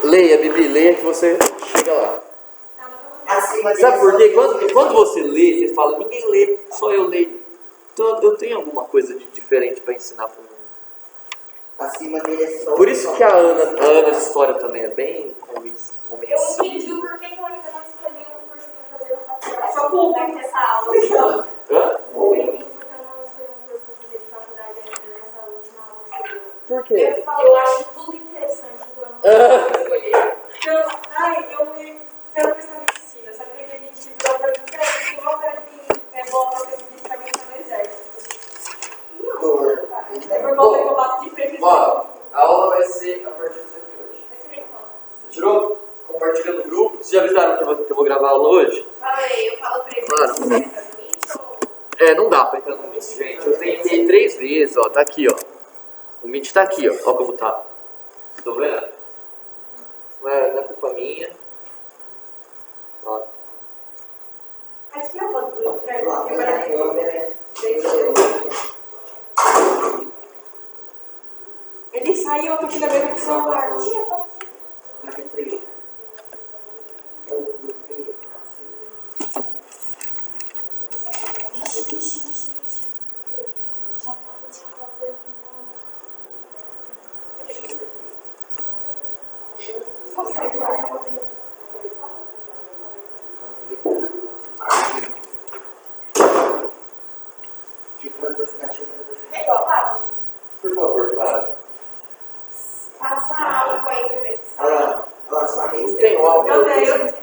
Leia, Bibi, leia que você chega lá. Acima Sabe por quê? Quando você lê, você fala, ninguém lê, só eu leio. Então eu tenho alguma coisa de diferente para ensinar para o mundo. Acima dele é só. Por isso que a Ana de História também é bem convincente. Eu entendi o porquê que eu ainda não escolhi um curso para fazer na faculdade. Só por ter essa aula. Hã? Eu entendi porque eu não escolhi um curso para fazer de faculdade ainda nessa última aula que você deu. Por quê? Eu acho tudo interessante, então eu não vou escolher. Então, eu quero prestar medicina, só que ele me tirou pra mim, tem uma cara de quem é boa pra ser fisicamente no exército. Dor. É por volta que eu bato de frente. Ó, a aula vai ser a partir disso aqui hoje. Você tirou? Compartilha no grupo. Vocês já avisaram que eu vou gravar a aula hoje? Falei, eu falo pra ele Claro. que você quer entrar no Meet ou... Não dá pra entrar no Meet, gente. Eu tentei 3 vezes, ó. Tá aqui, ó. O Meet tá aqui, ó. Ó como tá. Estão vendo? Não é culpa minha. Ó. Mas que é a foto do Lá foi na câmera. Ele saiu, eu tô aqui na beira do celular. Mas é três. É igual, Pablo? Por favor, para. Passa a aula com aí pra ver se Olha sai. lá, olha lá, sua Não tem o álbum. Eu tenho.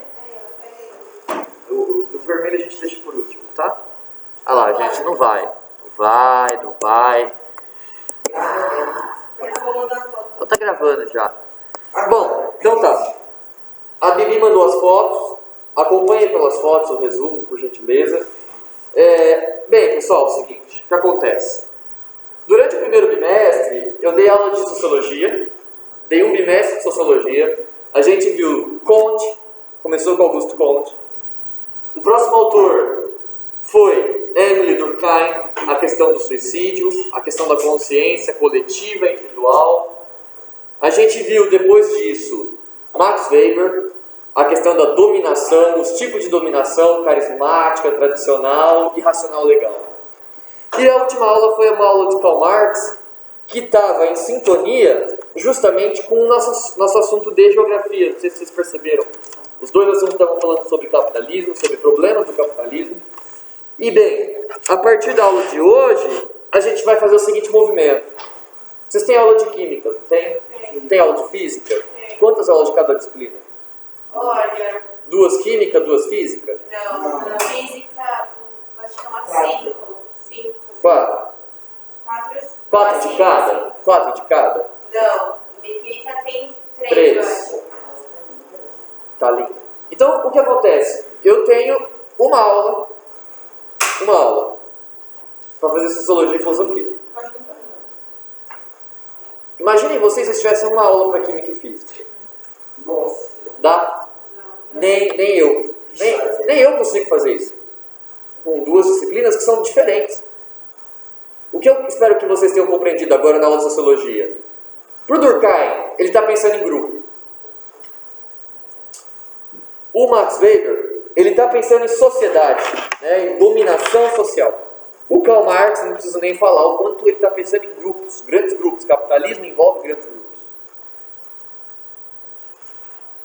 O vermelho a gente deixa por último, tá? Olha lá, gente. Não vai. Não vai, não vai. Eu vou mandar foto. Então tá gravando já. Bom, então tá. A Bibi mandou as fotos. Acompanhe pelas fotos o resumo, por gentileza. Bem, pessoal, é o seguinte. O que acontece? Durante o primeiro bimestre, eu dei aula de Sociologia. Dei um bimestre de Sociologia. A gente viu Comte. Começou com Augusto Comte. O próximo autor foi Émile Durkheim. A questão do suicídio. A questão da consciência coletiva e individual. A gente viu, depois disso, Max Weber, a questão da dominação, os tipos de dominação, carismática, tradicional e racional legal. E a última aula foi uma aula de Karl Marx, que estava em sintonia justamente com o nosso assunto de geografia. Não sei se vocês perceberam. Os dois assuntos estavam falando sobre capitalismo, sobre problemas do capitalismo. E bem, a partir da aula de hoje, a gente vai fazer o seguinte movimento. Vocês têm aula de química, não tem? Tem aula de física? Quantas aulas de cada disciplina? Olha, 2 química, 2 física? não, física, acho que é uma 5. 4. 4 de cada? 4 de cada? Não, mecânica tem 3, 3. eu acho. Tá lindo. Então, o que acontece? Eu tenho uma aula para fazer Sociologia e Filosofia. Imaginem vocês se tivessem uma aula para Química e Física. Nossa. Dá? Nem eu. Nem eu consigo fazer isso. Com 2 disciplinas que são diferentes. O que eu espero que vocês tenham compreendido agora na aula de Sociologia? Para o Durkheim, ele está pensando em grupo. O Max Weber, ele está pensando em sociedade, né, em dominação social. O Karl Marx, não preciso nem falar o quanto ele está pensando em grupos, grandes grupos. Capitalismo envolve grandes grupos.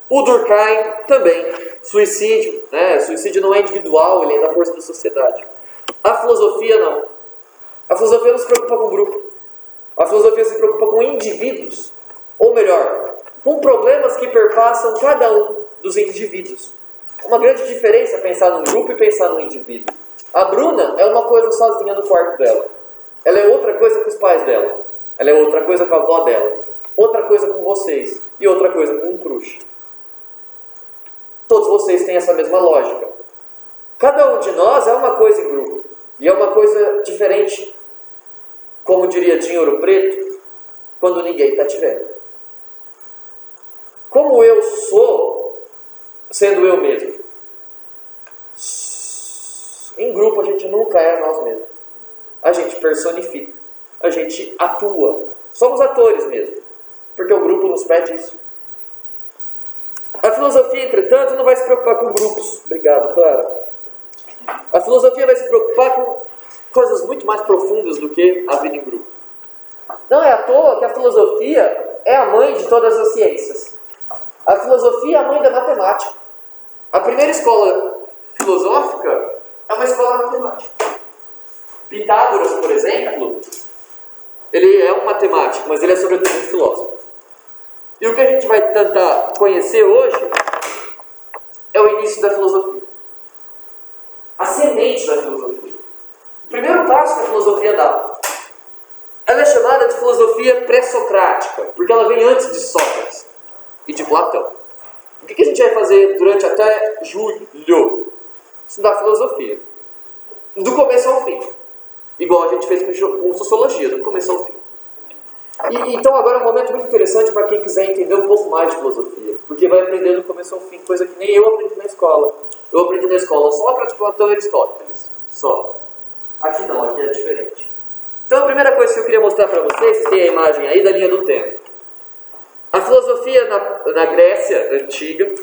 O Durkheim também. Suicídio, né? Suicídio não é individual, ele é da força da sociedade. A filosofia não. A filosofia não se preocupa com o grupo. A filosofia se preocupa com indivíduos. Ou melhor, com problemas que perpassam cada um dos indivíduos. Uma grande diferença é pensar num grupo e pensar num indivíduo. A Bruna é uma coisa sozinha no quarto dela. Ela é outra coisa com os pais dela. Ela é outra coisa com a avó dela. Outra coisa com vocês. E outra coisa com um crush. Todos vocês têm essa mesma lógica. Cada um de nós é uma coisa em grupo. E é uma coisa diferente. Como diria Dinho Ouro Preto, quando ninguém está te vendo. Como eu sou, sendo eu mesmo. Em grupo a gente nunca é nós mesmos. A gente personifica. A gente atua. Somos atores mesmo. Porque o grupo nos pede isso. filosofia, entretanto, não vai se preocupar com grupos. Obrigado, Clara. A filosofia vai se preocupar com coisas muito mais profundas do que a vida em grupo. Não é à toa que a filosofia é a mãe de todas as ciências. A filosofia é a mãe da matemática. A primeira escola filosófica é uma escola matemática. Pitágoras, por exemplo, ele é um matemático, mas ele é sobretudo um filósofo. E o que a gente vai tentar conhecer hoje é o início da filosofia. A semente da filosofia. O primeiro passo que a filosofia dá. Ela é chamada de filosofia pré-socrática, porque ela vem antes de Sócrates e de Platão. O que a gente vai fazer durante até julho? Estudar filosofia. Do começo ao fim. Igual a gente fez com sociologia, do começo ao fim. Então agora é um momento muito interessante para quem quiser entender um pouco mais de filosofia. Porque vai aprender do começo ao fim, coisa que nem eu aprendi na escola. Eu aprendi na escola Sócrates, Platão e Aristóteles. Só. Aqui não, aqui é diferente. Então a primeira coisa que eu queria mostrar para vocês têm a imagem aí da linha do tempo. A filosofia na Grécia Antiga.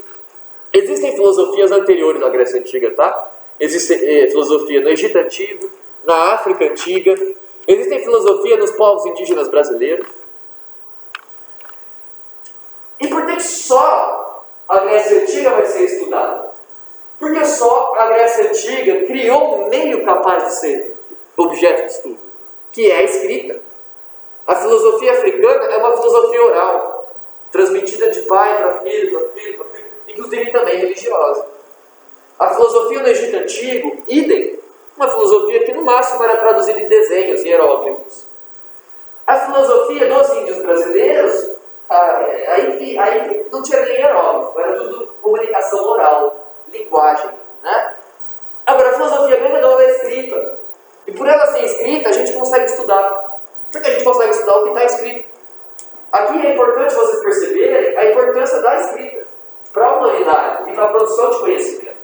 Existem filosofias anteriores na Grécia Antiga, tá? Existe filosofia no Egito Antigo, na África Antiga. Existem filosofia nos povos indígenas brasileiros. E por que só a Grécia Antiga vai ser estudada? Porque só a Grécia Antiga criou um meio capaz de ser objeto de estudo, que é a escrita. A filosofia africana é uma filosofia oral, transmitida de pai para filho, inclusive também religiosa. A filosofia no Egito Antigo, idem, uma filosofia que no máximo era traduzida em desenhos e hieróglifos. A filosofia dos índios brasileiros, aí não tinha nem hieróglifo, era tudo comunicação oral, linguagem, né? Agora, a filosofia grega não é escrita. E por ela ser escrita, a gente consegue estudar. Porque a gente consegue estudar o que está escrito. Aqui é importante vocês perceberem a importância da escrita para a humanidade e para a produção de conhecimento.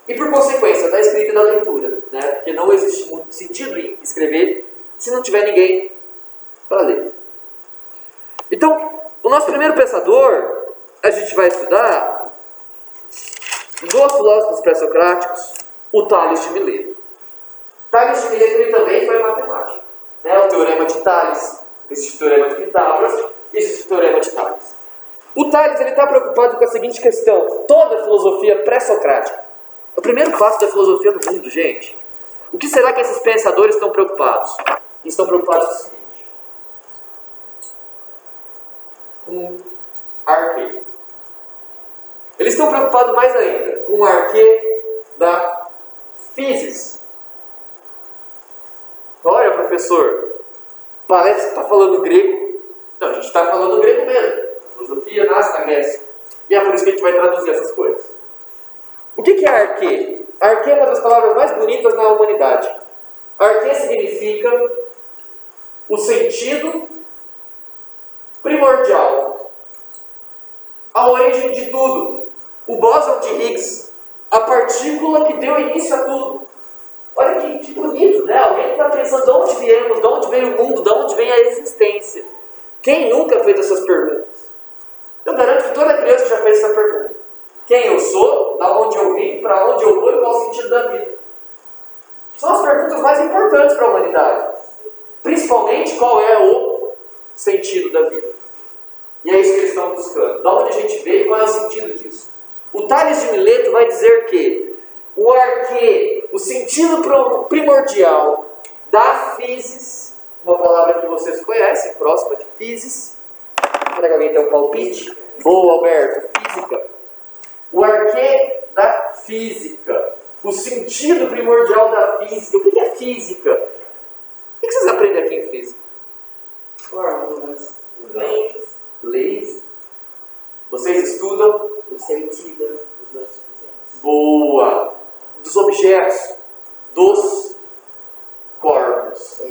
E por consequência, da escrita e da leitura, né? Porque não existe muito sentido em escrever se não tiver ninguém para ler. Então, o nosso primeiro pensador, a gente vai estudar dois filósofos pré-socráticos, o Tales de Mileto. Tales de Mileto ele também foi matemático. Né? O teorema de Tales, existe o teorema de Pitágoras, existe o teorema de Tales. O Tales está preocupado com a seguinte questão: toda filosofia pré-socrática. É o primeiro passo da filosofia no mundo, gente. O que será que esses pensadores estão preocupados? Eles estão preocupados com o seguinte: com arquê. Eles estão preocupados mais ainda com o arquê da physis. Olha, professor, parece que está falando grego. Não, a gente está falando grego mesmo. A filosofia nasce na Grécia. E é por isso que a gente vai traduzir essas coisas. O que é arquê? Arquê é uma das palavras mais bonitas na humanidade. Arquê significa o sentido primordial, a origem de tudo, o bóson de Higgs, a partícula que deu início a tudo. Olha que bonito, né? Alguém que está pensando de onde viemos, de onde veio o mundo, de onde vem a existência. Quem nunca fez essas perguntas? Eu garanto que toda criança já fez essa pergunta. Quem eu sou, da onde eu vim, para onde eu vou e qual o sentido da vida. São as perguntas mais importantes para a humanidade. Principalmente qual é o sentido da vida. E é isso que eles estão buscando. Da onde a gente veio e qual é o sentido disso. O Tales de Mileto vai dizer que o arquê, o sentido primordial da physis, uma palavra que vocês conhecem, próxima de physis. Será que alguém tem um palpite? Boa, Alberto. Física. O arquê da física. O sentido primordial da física. O que é física? O que vocês aprendem aqui em física? Fórmulas. Leis. Leis? Vocês estudam? O sentido dos objetos. Boa! Dos objetos. Dos corpos.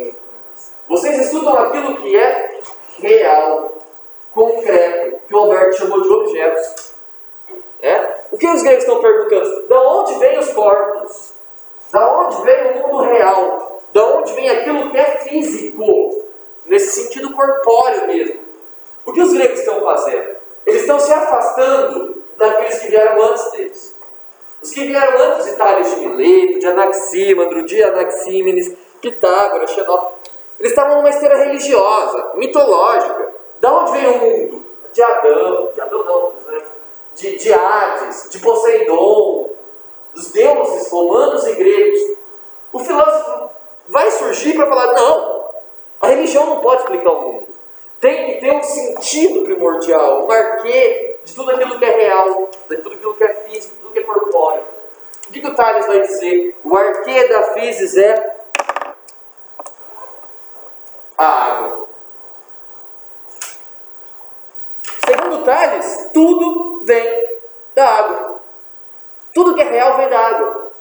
Vocês estudam aquilo que é real, concreto, que o Alberto chamou de objetos. O que os gregos estão perguntando? Da onde vêm os corpos? Da onde vem o mundo real? Da onde vem aquilo que é físico? Nesse sentido corpóreo mesmo. O que os gregos estão fazendo? Eles estão se afastando daqueles que vieram antes deles. Os que vieram antes de Tales de Mileto, de Anaxímandro, de Anaxímenes, Pitágoras, Xenófono, eles estavam numa esteira religiosa, mitológica. Da onde veio o mundo? De Adão não, de Hades, de Poseidon, dos deuses romanos e gregos. O filósofo vai surgir para falar, não, a religião não pode explicar o mundo. Tem que ter um sentido primordial, um arquê de tudo aquilo que é real, de tudo aquilo que é físico, de tudo que é corpóreo. O que o Tales vai dizer? O arquê da physis é a água. Segundo Tales, tudo vem da água. Tudo que é real vem da água.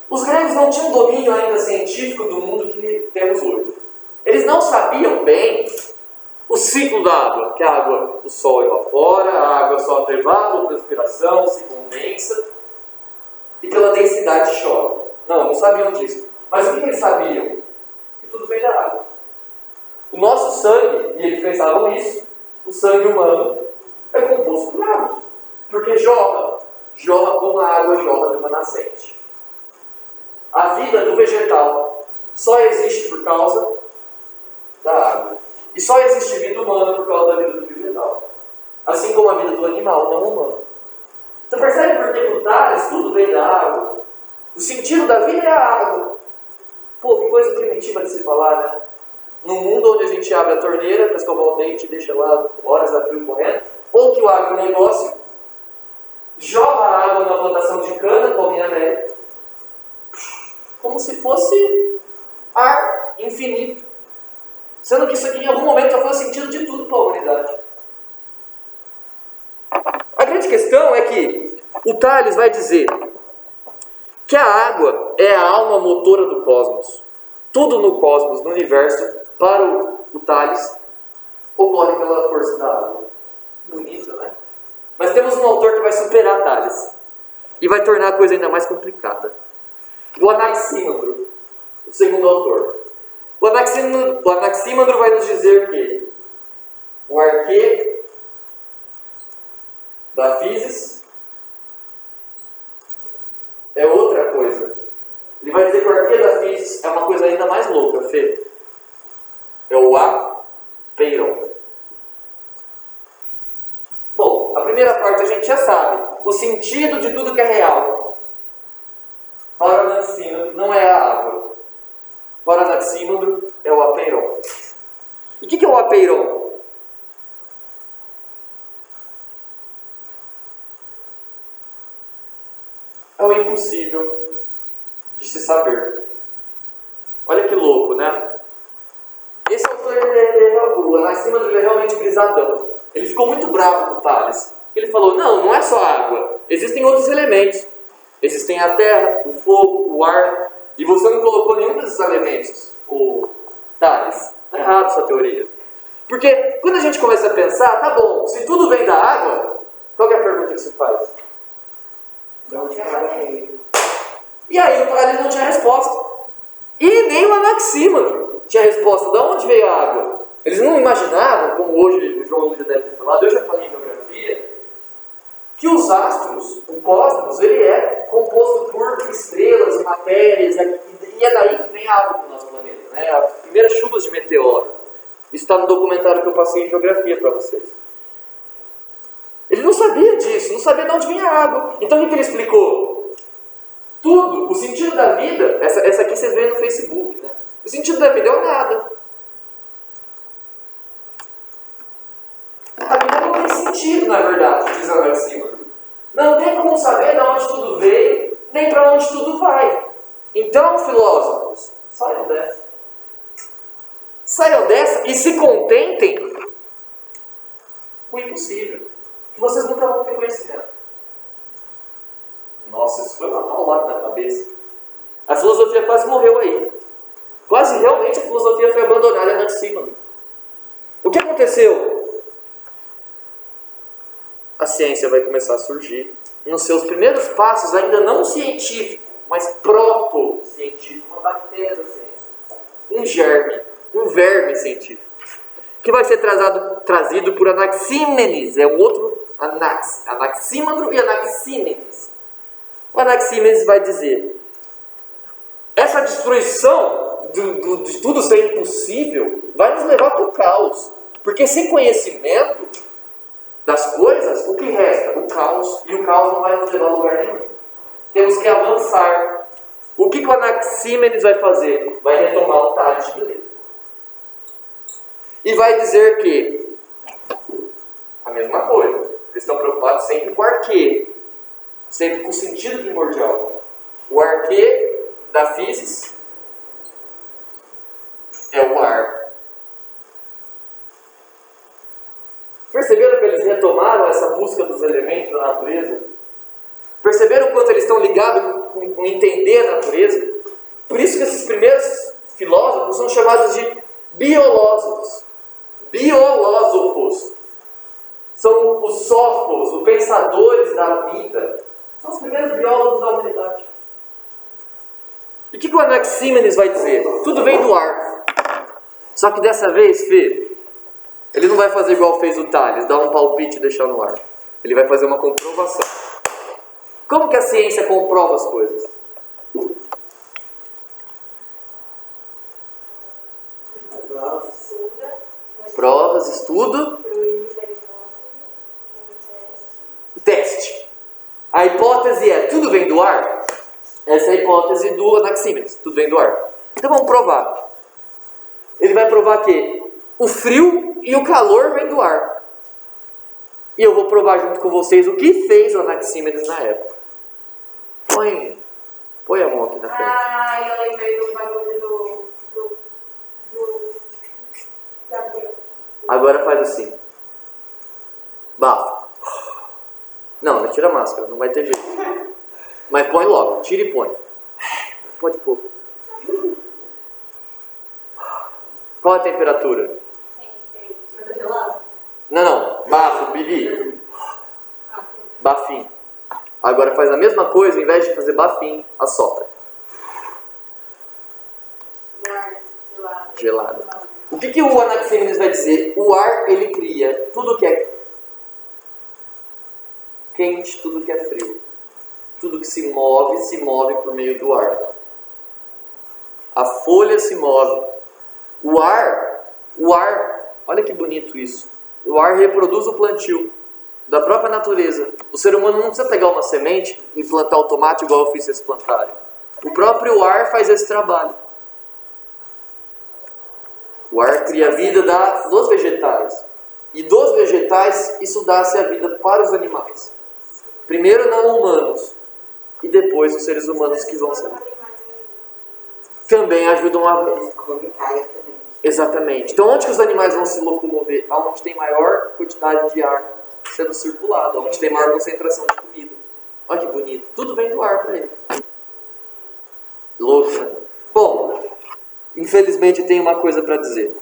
Os gregos não tinham domínio ainda científico do mundo que temos hoje. Eles não sabiam bem o ciclo da água, que a água, o sol evapora, a água sofre evapotranspiração, se condensa e pela densidade chove. Não sabiam disso. Mas o que eles sabiam? Que tudo vem da água. O nosso sangue, e eles pensavam isso, o sangue humano é composto por água. Porque jorra como a água jorra de uma nascente. A vida do vegetal só existe por causa da água. E só existe vida humana por causa da vida do vegetal. Assim como a vida do animal não humana. Você percebe por que por Tales tudo vem da água? O sentido da vida é a água. Pô, que coisa primitiva de se falar, né? Num mundo onde a gente abre a torneira para escovar o dente e deixa lá horas a fio correndo, ou que o agronegócio joga a água na plantação de cana, como em América, como se fosse ar infinito. Sendo que isso aqui em algum momento já foi o sentido de tudo para a humanidade. A grande questão é que o Tales vai dizer que a água é a alma motora do cosmos. Tudo no cosmos, no universo, para o Tales, ocorre pela força da água. Bonito, né? Mas temos um autor que vai superar Tales e vai tornar a coisa ainda mais complicada. O Anaxímandro, o segundo autor. O Anaxímandro vai nos dizer que o arquê da physis é outra coisa. Ele vai dizer que o arquê da physis é uma coisa ainda mais louca, Fê. É o apeiron. Bom, a primeira parte a gente já sabe. O sentido de tudo que é real. Para o Anaxímandro não é a água. Para Anaxímandro é o apeiron. E o que é o apeiron? É o impossível de se saber. Olha que louco, né? Esse autor, o Anaxímandro, ele é realmente brisadão. Ele ficou muito bravo com Tales. Ele falou, não é só água. Existem outros elementos. Existem a terra, o fogo, o ar. E você não colocou nenhum desses elementos, o Tales. Está errado essa teoria. Porque quando a gente começa a pensar, tá bom, se tudo vem da água, qual é a pergunta que se faz? De onde cada rei? E aí o Tales não tinha resposta. E nem o Anaxímandro tinha resposta. De onde veio a água? Eles não imaginavam, como hoje o João Luiz deve ter falado, eu já falei em geografia, que os astros, o cosmos, ele é composto por estrelas e matérias, e é daí que vem a água do nosso planeta, né? As primeiras chuvas de meteoro. Isso está no documentário que eu passei em geografia para vocês. Ele não sabia disso, não sabia de onde vinha a água. Então o que ele explicou? Tudo, o sentido da vida, essa aqui vocês veem no Facebook, né? O sentido da vida é o nada. A vida não tem sentido, na verdade, diz Anaxímandro. Não tem como saber de onde tudo veio, nem para onde tudo vai. Então, filósofos, saiam dessa. Saiam dessa e se contentem com o impossível. Que vocês nunca vão ter conhecimento. Nossa, isso foi uma paulada na cabeça. A filosofia quase morreu aí. Quase realmente a filosofia foi abandonada na cima. O que aconteceu? A ciência vai começar a surgir nos seus primeiros passos, ainda não científico, mas proto-científico, uma bactéria da ciência. Um germe, um verme científico, que vai ser trazido por Anaxímenes, é um outro Anaxímandro e Anaxímenes. O Anaxímenes vai dizer: essa destruição de tudo ser impossível vai nos levar para o caos. Porque sem conhecimento das coisas, o que resta? O caos. E o caos não vai nos levar a lugar nenhum. Temos que avançar. O que o Anaxímenes vai fazer? Vai retomar o Tales de Mileto. E vai dizer que a mesma coisa. Eles estão preocupados sempre com o arquê. Sempre com o sentido primordial. O arquê da física é o ar. Perceberam que eles retomaram essa busca dos elementos da natureza? Perceberam o quanto eles estão ligados com entender a natureza? Por isso que esses primeiros filósofos são chamados de biolósofos. Biolósofos. São os sófos, os pensadores da vida. São os primeiros biólogos da humanidade. E o que o Anaxímenes vai dizer? Tudo vem do ar. Só que dessa vez, Fê, ele não vai fazer igual fez o Tales, dar um palpite e deixar no ar. Ele vai fazer uma comprovação. Como que a ciência comprova as coisas? Provas, estudo, teste. A hipótese é, tudo vem do ar? Essa é a hipótese do Anaxímenes, tudo vem do ar. Então vamos provar. Ele vai provar que o frio e o calor vêm do ar. E eu vou provar junto com vocês o que fez o Anaxímenes na época. Põe a mão aqui na frente. Ah, eu lembrei do bagulho do Gabriel. Agora faz assim. Bafa. Não tira a máscara, não vai ter jeito. Mas põe logo, tira e põe. Pode pôr. Qual a temperatura? Não. Bafo, Bibi. Bafinho. Agora faz a mesma coisa, ao invés de fazer bafinho, assopra. Gelado. O que o Anaxímenes vai dizer? O ar, ele cria tudo que é quente, tudo que é frio. Tudo que se move por meio do ar. A folha se move. O ar, olha que bonito isso. O ar reproduz o plantio da própria natureza. O ser humano não precisa pegar uma semente e plantar o tomate igual eu fiz vocês plantarem. O próprio ar faz esse trabalho. O ar cria a vida dos vegetais. E dos vegetais, isso dá-se a vida para os animais. Primeiro não humanos. E depois os seres humanos que vão ser. Também ajudam a... Exatamente. Então onde que os animais vão se locomover? Aonde tem maior quantidade de ar sendo circulado. Onde tem maior concentração de comida. Olha que bonito. Tudo vem do ar para ele. Louco, né? Bom, infelizmente tem uma coisa para dizer.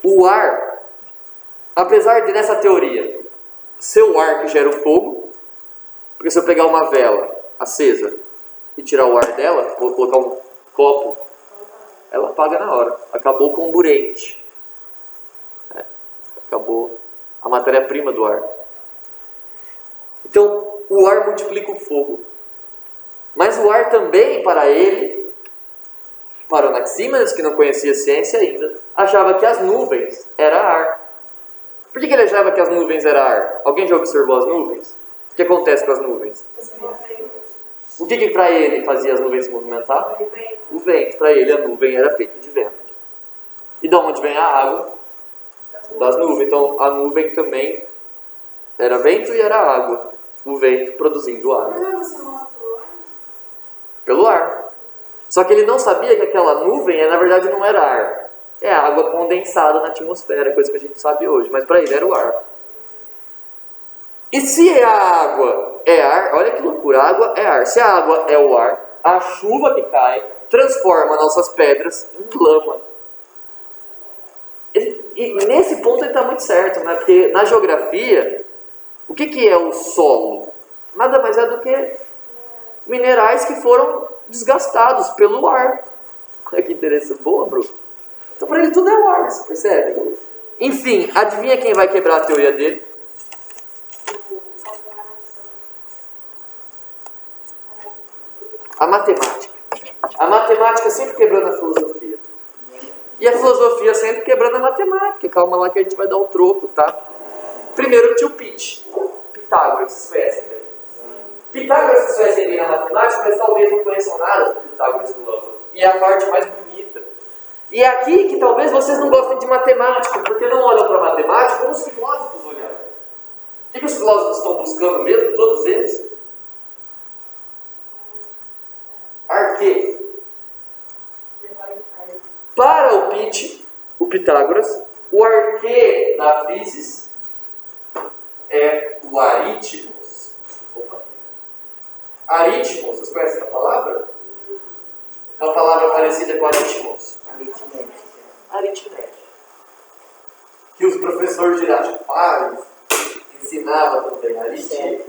O ar, apesar de nessa teoria ser o ar que gera o fogo, porque se eu pegar uma vela acesa e tirar o ar dela, vou colocar um copo, ela apaga na hora. Acabou o comburente. Acabou a matéria-prima do ar. Então, o ar multiplica o fogo. Mas o ar também, para ele, para o Anaxímenes, que não conhecia a ciência ainda, achava que as nuvens eram ar. Por que ele achava que as nuvens eram ar? Alguém já observou as nuvens? O que acontece com as nuvens? O que para ele fazia as nuvens se movimentar? O vento. Para ele a nuvem era feita de vento. E de onde vem a água? Das nuvens. Então a nuvem também era vento e era água. O vento produzindo água. Pelo ar. Só que ele não sabia que aquela nuvem na verdade não era ar. É água condensada na atmosfera, coisa que a gente sabe hoje. Mas para ele era o ar. E se a água é ar, olha que loucura, a água é ar. Se a água é o ar, a chuva que cai transforma nossas pedras em lama. E nesse ponto ele está muito certo, né? Porque na geografia, o que é o solo? Nada mais é do que minerais que foram desgastados pelo ar. Olha que interessante. Boa, Bruno. Então para ele tudo é o ar, você percebe? Enfim, adivinha quem vai quebrar a teoria dele? A matemática. A matemática sempre quebrando a filosofia. E a filosofia sempre quebrando a matemática. Calma lá que a gente vai dar o troco, tá? Primeiro tinha o Pitágoras, vocês conhecem bem. Pitágoras vocês conhecem bem na matemática, mas talvez não conheçam nada do Pitágoras filósofo. E é a parte mais bonita. E é aqui que talvez vocês não gostem de matemática, porque não olham para a matemática como os filósofos olharam. O que os filósofos estão buscando mesmo, todos eles? Arquê. Para o Pitágoras, o arquê da físis é o aritmos. Aritmos, vocês conhecem a palavra? Uma palavra parecida com aritmos? Aritmética. Que os professores Girafales ensinavam também aritmética.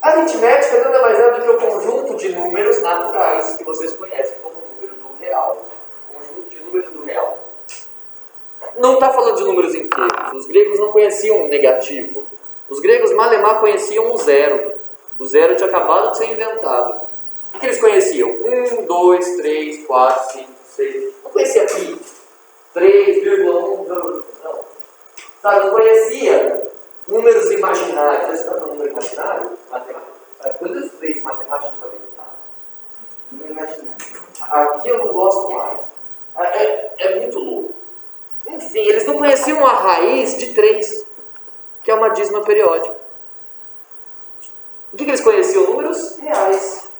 A aritmética nada mais é do que o conjunto de números naturais que vocês conhecem como número do real. O conjunto de números do real. Não está falando de números inteiros. Os gregos não conheciam o negativo. Os gregos malemar conheciam o zero. O zero tinha acabado de ser inventado. O que eles conheciam? 1, 2, 3, 4, 5, 6. Não conhecia pi. 3,1. Não. Sabe, não conhecia números imaginários. Você está no número imaginário? Matemática. Quando eu estudei matemática, eu falei, Número imaginário. aqui eu não gosto mais. É muito louco. Enfim, eles não conheciam a raiz de 3, que é uma dízima periódica. O que eles conheciam? Números reais.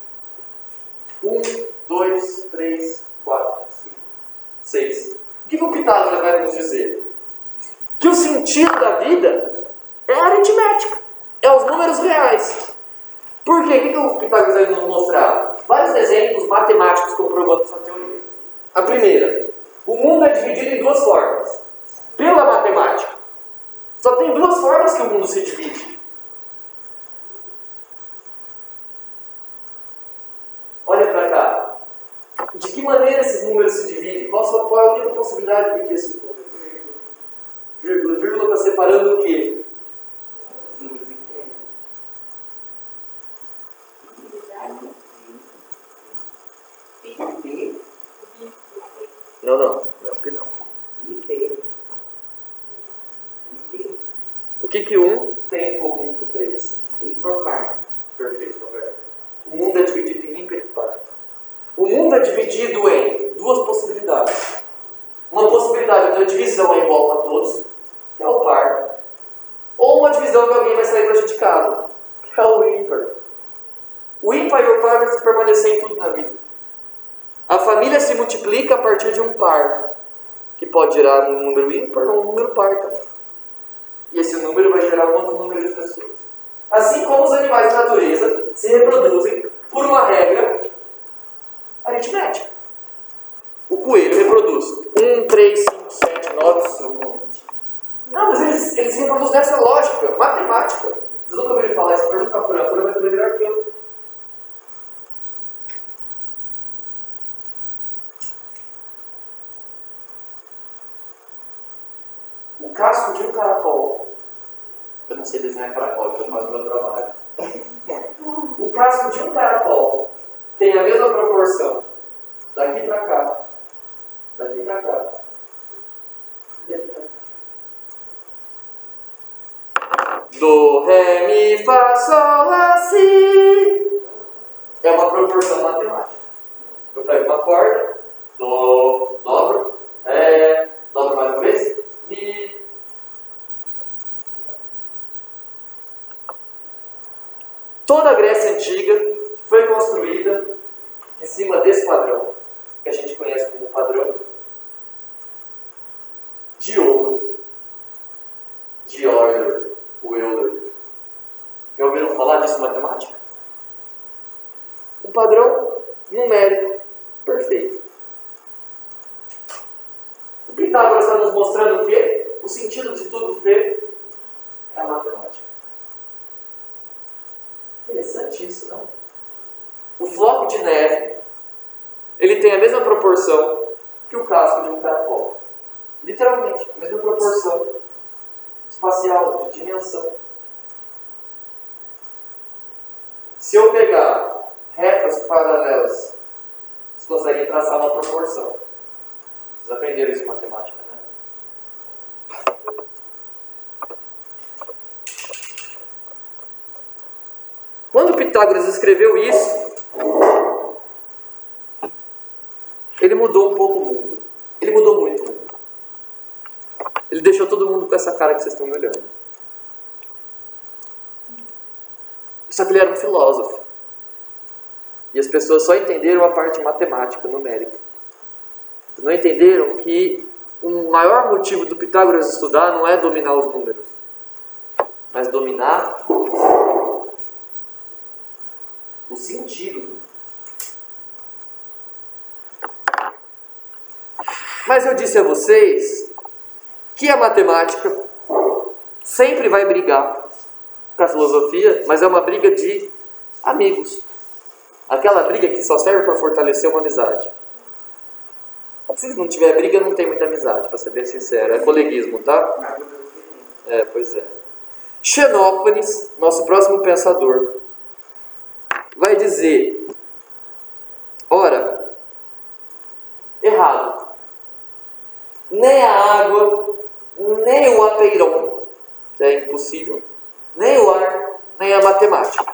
1, 2, 3, 4, 5, 6. O que o Pitágoras vai nos dizer? Que o sentido da vida é a aritmética. É os números reais. Por quê? O que o Pitágoras vai nos mostrar? Vários exemplos matemáticos comprovando essa teoria. A primeira. O mundo é dividido em duas formas. Pela matemática. Só tem duas formas que o mundo se divide. Olha para cá. De que maneira esses números se dividem? Qual é a única possibilidade de dividir esses números? Vírgula. Vírgula está separando o quê? Os números inteiros. IP. Não. Acho que não. IP. O que um tem em comum com 3? E por par. Perfeito, Roberto. O mundo é dividido em ímpar e par. O mundo é dividido em duas possibilidades. Uma possibilidade de divisão é igual para todos, que é o par. Ou uma divisão que alguém vai sair prejudicado, que é o ímpar. O ímpar e o par vai permanecer em tudo na vida. A família se multiplica a partir de um par, que pode gerar um número ímpar ou um número par também. E esse número vai gerar um outro número de pessoas. Assim como os animais da natureza se reproduzem por uma regra aritmética. O coelho reproduz 1, 3, 5, 7, 9, um monte. Não, mas eles se reproduzem nessa lógica, matemática. Vocês nunca ouviram falar isso? Pergunta a Fran vai saber melhor que eu. O casco de um caracol. Eu não sei desenhar caracol, porque eu faço o meu trabalho. O casco de um caracol tem a mesma proporção daqui para cá, daqui para cá, daqui para cá. Do, ré, mi, fá, sol, lá, si. É uma proporção matemática. Eu pego uma corda, do, dobro, ré, dobro mais uma vez, mi. Toda a Grécia Antiga foi construída em cima desse padrão, que a gente conhece como padrão de ouro, de Euler, o Euler. Já ouviram falar disso em matemática? Um padrão numérico perfeito. O Pitágoras está nos mostrando o quê? O sentido de tudo feito é a matemática. Interessante isso, não? O floco de neve, ele tem a mesma proporção que o casco de um caracol. Literalmente, a mesma proporção espacial, de dimensão. Se eu pegar retas paralelas, vocês conseguem traçar uma proporção. Vocês aprenderam isso em matemática, né? Quando Pitágoras escreveu isso, ele mudou um pouco o mundo. Ele mudou muito o mundo. Ele deixou todo mundo com essa cara que vocês estão me olhando. Só que ele era um filósofo. E as pessoas só entenderam a parte matemática, numérica. Não entenderam que o maior motivo do Pitágoras estudar não é dominar os números, mas dominar o sentido. Mas eu disse a vocês que a matemática sempre vai brigar com a filosofia, mas é uma briga de amigos. Aquela briga que só serve para fortalecer uma amizade. Se não tiver briga, não tem muita amizade, para ser bem sincero. É coleguismo, tá? Pois é. Xenófanes, nosso próximo pensador, vai dizer: ora, errado. Nem a água, nem o apeiron, que é impossível, nem o ar, nem a matemática.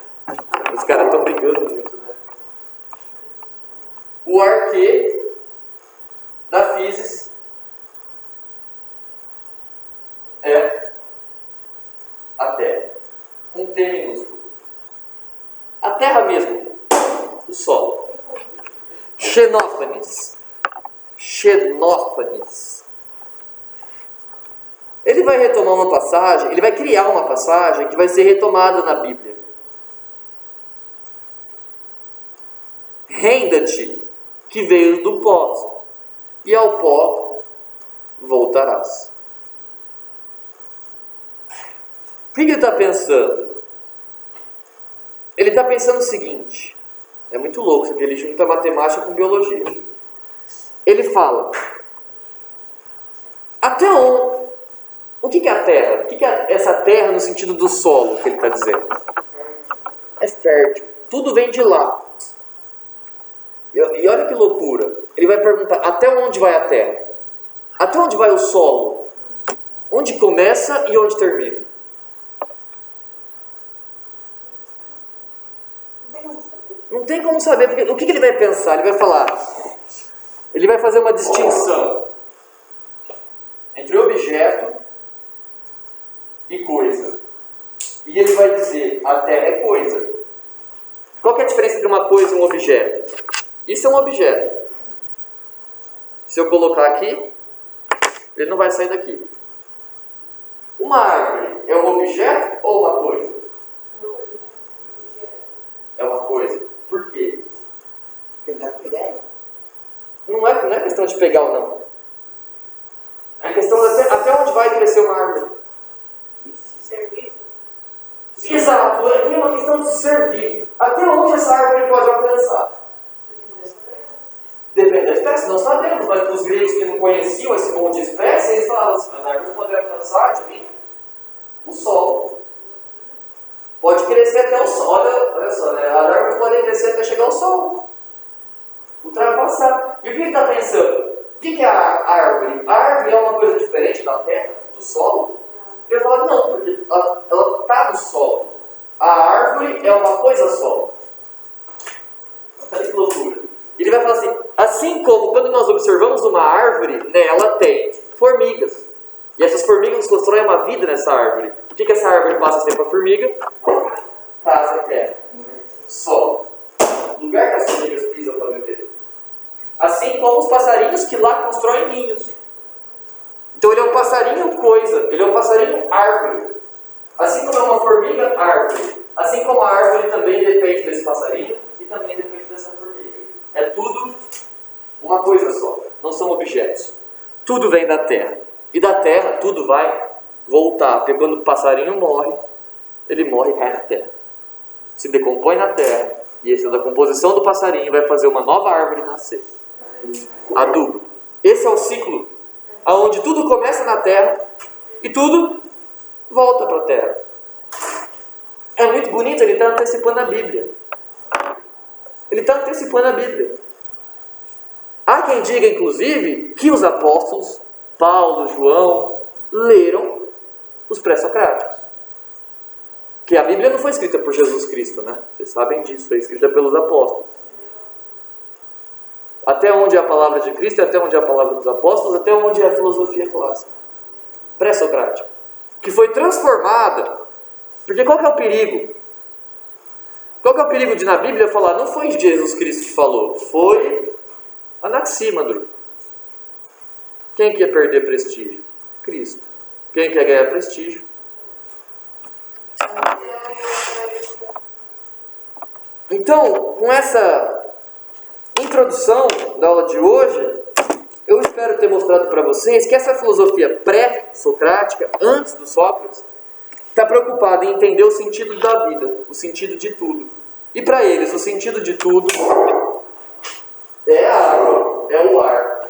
Os caras estão brigando muito, né? O arquê da physis é a Terra. Um T minúsculo. A Terra mesmo. O Sol. Xenófanes. Ele vai retomar uma passagem, ele vai criar uma passagem que vai ser retomada na Bíblia. Renda-te, que veio do pó, e ao pó voltarás. O que ele está pensando? Ele está pensando o seguinte, é muito louco, porque ele junta matemática com biologia. Ele fala, até onde? O que é a Terra? O que é essa Terra no sentido do solo que ele está dizendo? É fértil. Tudo vem de lá. E olha que loucura. Ele vai perguntar, até onde vai a Terra? Até onde vai o solo? Onde começa e onde termina? Não tem como saber. Porque o que ele vai pensar? Ele vai falar... Ele vai fazer uma distinção entre objeto e coisa. E ele vai dizer, a Terra é coisa. Qual que é a diferença entre uma coisa e um objeto? Isso é um objeto. Se eu colocar aqui, ele não vai sair daqui. Uma árvore é um objeto ou uma coisa? É uma coisa. Por quê? Porque dá pra pegar. Não é questão de pegar ou não. É questão de até onde vai crescer uma árvore. Serviço. Exato, é uma questão de servir. Até onde essa árvore pode alcançar? Depende da espécie, não sabemos, mas os gregos que não conheciam esse monte de espécie, eles falavam assim, as árvores podem alcançar de mim o solo. Pode crescer até o sol. Olha só, né? As árvores podem crescer até chegar ao sol. Ultrapassar. E o que ele está pensando? O que é a árvore? A árvore é uma coisa diferente da terra, do solo? Ele fala, não, porque ela está no solo. A árvore é uma coisa só. Olha que loucura. Ele vai falar assim como quando nós observamos uma árvore, nela tem formigas. E essas formigas constroem uma vida nessa árvore. O que essa árvore passa a ser para a formiga? Casa, terra. Solo. Lugar que as formigas pisam para viver. Assim como os passarinhos que lá constroem ninhos. Então ele é um passarinho coisa, ele é um passarinho árvore. Assim como é uma formiga, árvore. Assim como a árvore também depende desse passarinho e também depende dessa formiga. É tudo uma coisa só, não são objetos. Tudo vem da terra. E da terra tudo vai voltar. Porque quando o passarinho morre, ele morre e cai na terra. Se decompõe na terra. E essa da composição do passarinho vai fazer uma nova árvore nascer. Adubo. Esse é o ciclo onde tudo começa na terra e tudo volta para a terra. É muito bonito, ele está antecipando a Bíblia. Ele está antecipando a Bíblia. Há quem diga, inclusive, que os apóstolos, Paulo, João, leram os pré-socráticos. Que a Bíblia não foi escrita por Jesus Cristo, né? Vocês sabem disso, foi escrita pelos apóstolos. Até onde é a palavra de Cristo, até onde é a palavra dos apóstolos, até onde é a filosofia clássica, pré-socrática, que foi transformada. Porque qual que é o perigo? Qual que é o perigo de na Bíblia falar, não foi Jesus Cristo que falou, foi Anaxímandro. Quem quer perder prestígio? Cristo. Quem quer ganhar prestígio? Então, com essa introdução da aula de hoje, eu espero ter mostrado para vocês que essa filosofia pré-socrática, antes do Sócrates, está preocupada em entender o sentido da vida, o sentido de tudo. E para eles, o sentido de tudo é a água, é o ar,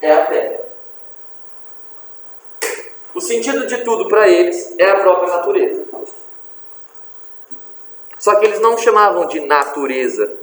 é a terra. O sentido de tudo para eles é a própria natureza. Só que eles não chamavam de natureza,